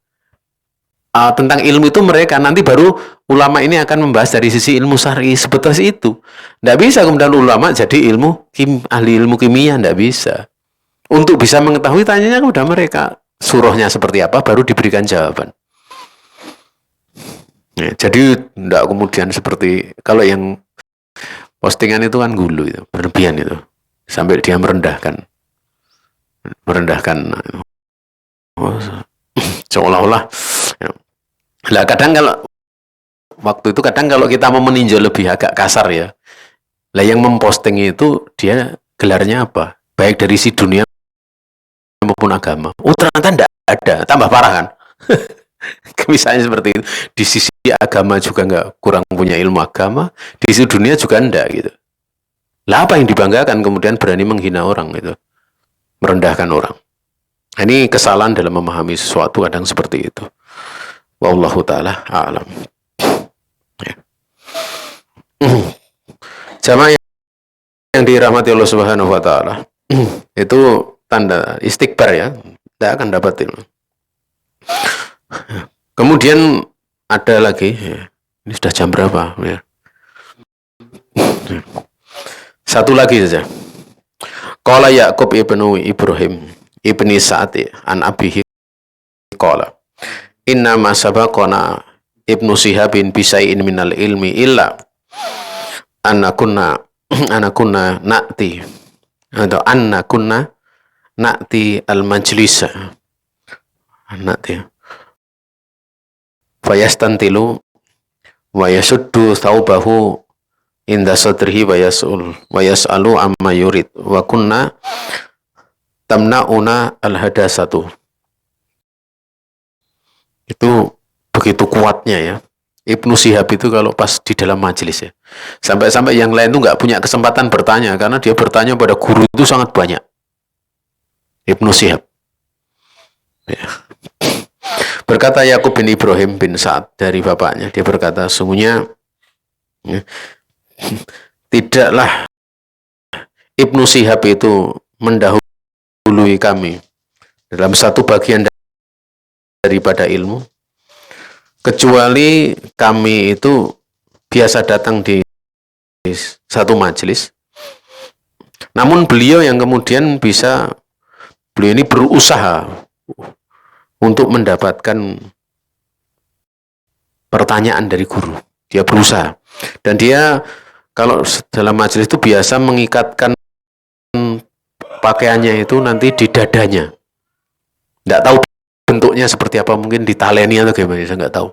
tentang ilmu itu mereka, nanti baru ulama ini akan membahas dari sisi ilmu syar'i sebatas itu. Tidak bisa kemudian ulama jadi ahli ilmu kimia, tidak bisa. Untuk bisa mengetahui, tanyanya kepada mereka, surahnya seperti apa, baru diberikan jawaban. Ya, jadi tidak kemudian seperti kalau yang postingan itu kan gulu itu, berlebihan itu, sampai dia merendahkan oh, seolah-olah. Ya. Lah kadang kalau waktu itu kalau kita mau meninjau lebih agak kasar ya, lah yang memposting itu dia gelarnya apa? Baik dari si dunia maupun agama. Oh ternyata tidak ada, tambah parah kan? Misalnya seperti itu. Di sisi agama juga nggak kurang punya ilmu agama, di sisi dunia juga enggak gitu. Lah apa yang dibanggakan kemudian berani menghina orang gitu, merendahkan orang. Ini kesalahan dalam memahami sesuatu kadang seperti itu. Wallahu taala a'lam. Ya. Jamaah yang dirahmati Allah Subhanahu wa taala. Itu tanda istighbar ya. Tidak akan dapat ilmu. Kemudian ada lagi, ini sudah jam berapa? Ya. Satu lagi saja. Qala Ya'qub ibnu Ibrahim ibni Sa'ad an abihi qala inna ma sabaqana ibnu Sihabin bisai'in minal ilmi illa anna kunna na'ti atau anna kunna na'ti al majlisa na'ti fayastantilu wa yasuddu thawbahu inda sadrihi wa yas'alu amma yurid wa kunna tamna'una al-hadasatu. Itu begitu kuatnya ya Ibnu Syihab itu kalau pas di dalam majelis ya, sampai-sampai yang lain itu nggak punya kesempatan bertanya karena dia bertanya pada guru itu sangat banyak. Ibnu Syihab ya. Berkata Ya'qub bin Ibrahim bin Sa'ad dari bapaknya, dia berkata, sungguhnya ya, tidaklah Ibnu Syihab itu mendahului kami dalam satu bagian daripada ilmu, kecuali kami itu biasa datang di satu majelis, namun beliau yang kemudian beliau ini berusaha untuk mendapatkan pertanyaan dari guru. Dia berusaha. Dan dia kalau dalam majelis itu biasa mengikatkan pakaiannya itu nanti di dadanya. Tidak tahu bentuknya seperti apa, mungkin ditaleni atau gimana, saya nggak tahu.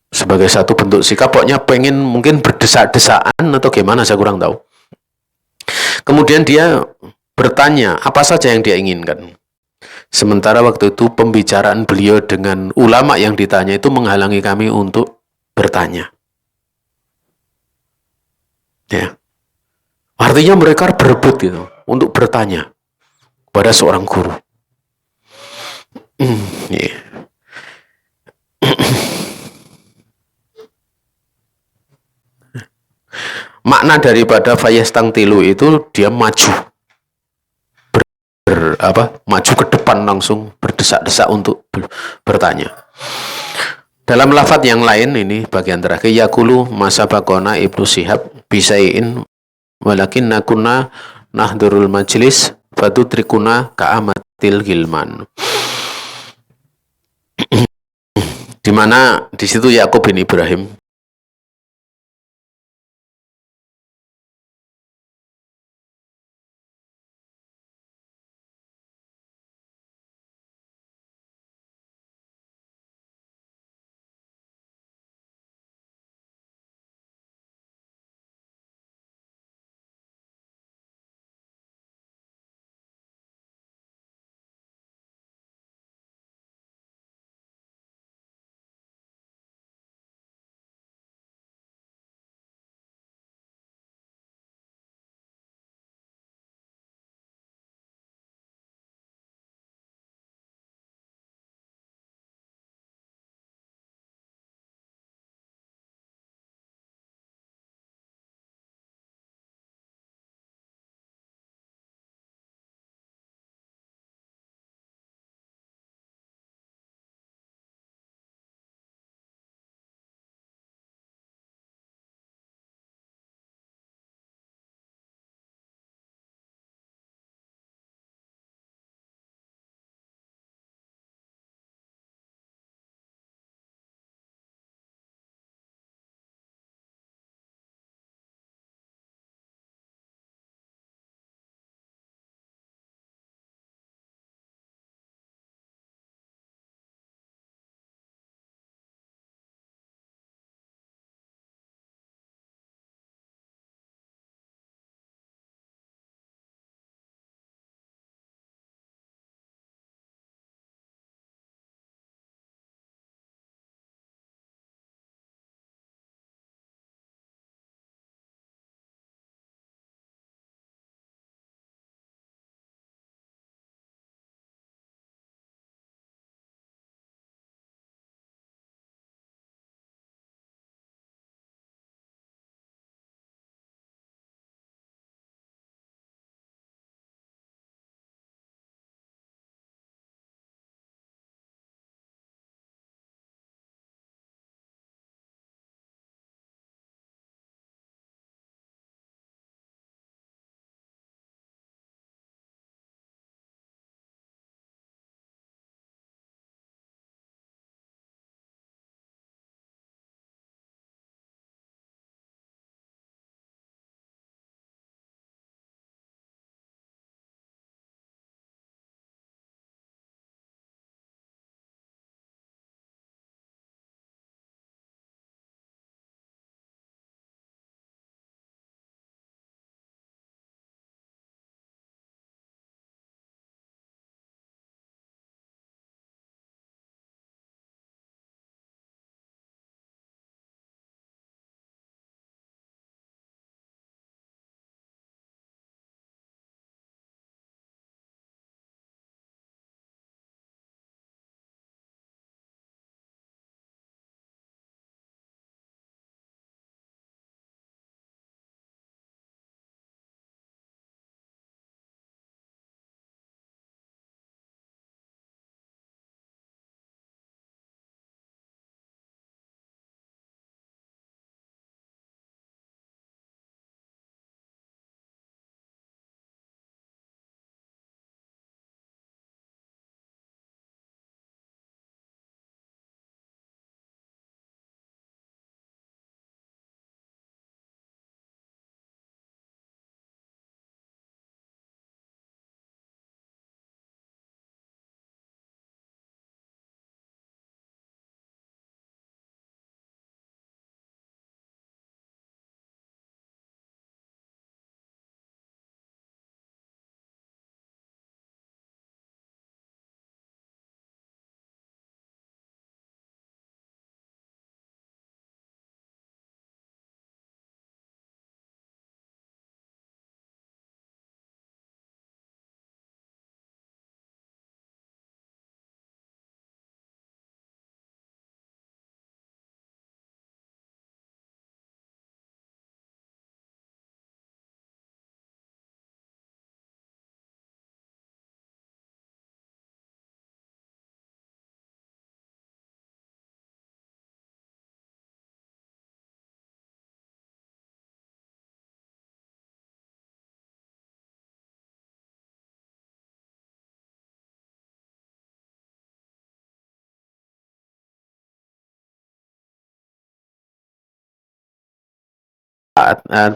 Sebagai satu bentuk sikap, pokoknya pengen mungkin berdesak-desaan atau gimana, saya kurang tahu. Kemudian dia bertanya apa saja yang dia inginkan. Sementara waktu itu pembicaraan beliau dengan ulama yang ditanya itu menghalangi kami untuk bertanya. Ya. Artinya mereka berebut gitu untuk bertanya pada seorang guru. Yeah. Makna daripada fayastang tilu itu dia maju. Maju ke depan langsung berdesak-desak untuk bertanya. Dalam lafadz yang lain ini bagian terakhir, yaqulu masabaqona Ibnu Syihab bisai'in walakinna kunna nahdurul majlis fatutrikuna ka'amatil gilman. Di mana di situ Ya'qub bin Ibrahim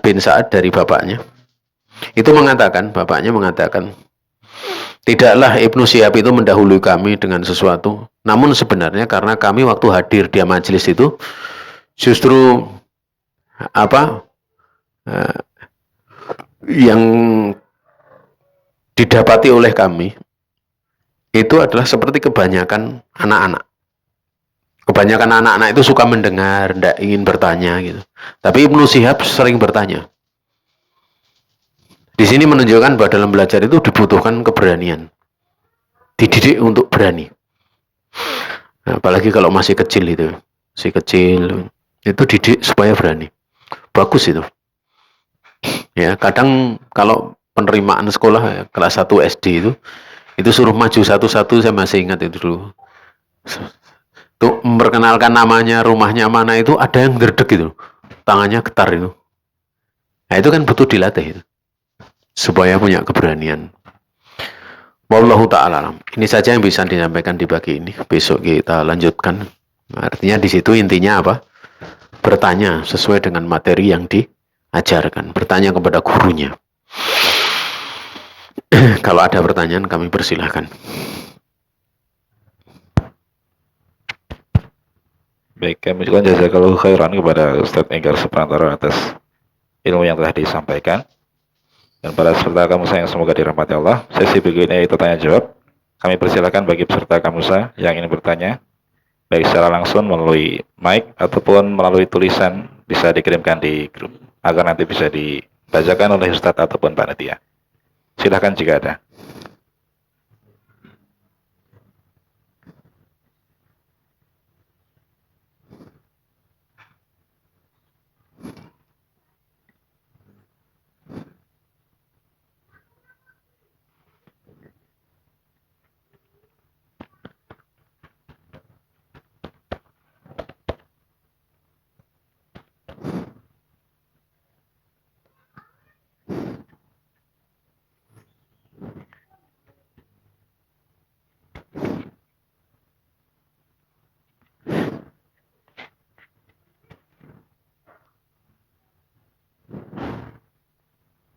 bin Sa'ad dari bapaknya. Itu bapaknya mengatakan, tidaklah Ibnu Syihab itu mendahului kami dengan sesuatu. Namun sebenarnya karena kami waktu hadir di majelis itu justru apa yang didapati oleh kami itu adalah seperti kebanyakan anak-anak. Kebanyakan anak-anak itu suka mendengar, tidak ingin bertanya gitu. Tapi Ibnu Syihab sering bertanya. Di sini menunjukkan bahwa dalam belajar itu dibutuhkan keberanian. Dididik untuk berani. Nah, apalagi kalau masih kecil itu didik supaya berani. Bagus itu. Ya, kadang kalau penerimaan sekolah kelas 1 SD itu suruh maju satu-satu, saya masih ingat itu dulu. Untuk memperkenalkan namanya, rumahnya mana itu ada yang ngerdek gitu. Tangannya getar itu. Nah, itu kan butuh dilatih itu. Supaya punya keberanian. Wallahu ta'ala. Ini saja yang bisa disampaikan di pagi ini. Besok kita lanjutkan. Artinya di situ intinya apa? Bertanya sesuai dengan materi yang diajarkan. Bertanya kepada gurunya. Kalau ada pertanyaan kami persilahkan. Baik, kami ucapkan jazakallahu khairan kepada Ustadz Enggar Suprantoro atas ilmu yang telah disampaikan. Dan para peserta kamusa yang semoga dirahmati Allah, sesi berikutnya yaitu tanya jawab. Kami persilakan bagi peserta kamusa yang ingin bertanya, baik secara langsung melalui mic ataupun melalui tulisan, bisa dikirimkan di grup agar nanti bisa dibacakan oleh Ustadz ataupun panitia. Silakan jika ada.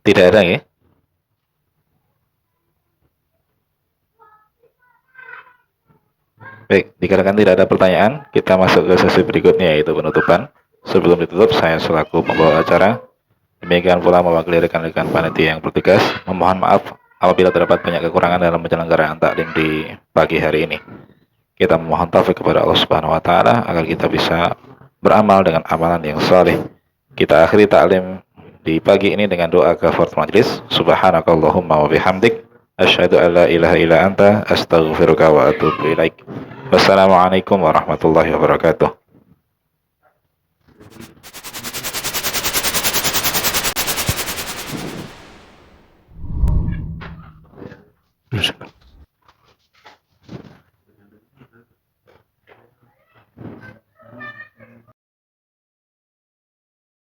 Tidak ada ya? Baik, dikarenakan tidak ada pertanyaan, kita masuk ke sesi berikutnya yaitu penutupan. Sebelum ditutup, saya selaku pembawa acara, demikian pula mewakili rekan-rekan panitia yang bertugas, memohon maaf apabila terdapat banyak kekurangan dalam penyelenggaraan taklim di pagi hari ini. Kita memohon taufik kepada Allah Subhanahu wa taala agar kita bisa beramal dengan amalan yang saleh. Kita akhiri taklim di pagi ini dengan doa kafaratul majlis. Subhanakallahumma wa bihamdik asyhadu an la ilaha illa anta astaghfiruka wa atubu ilaik. Wassalamualaikum warahmatullahi wabarakatuh.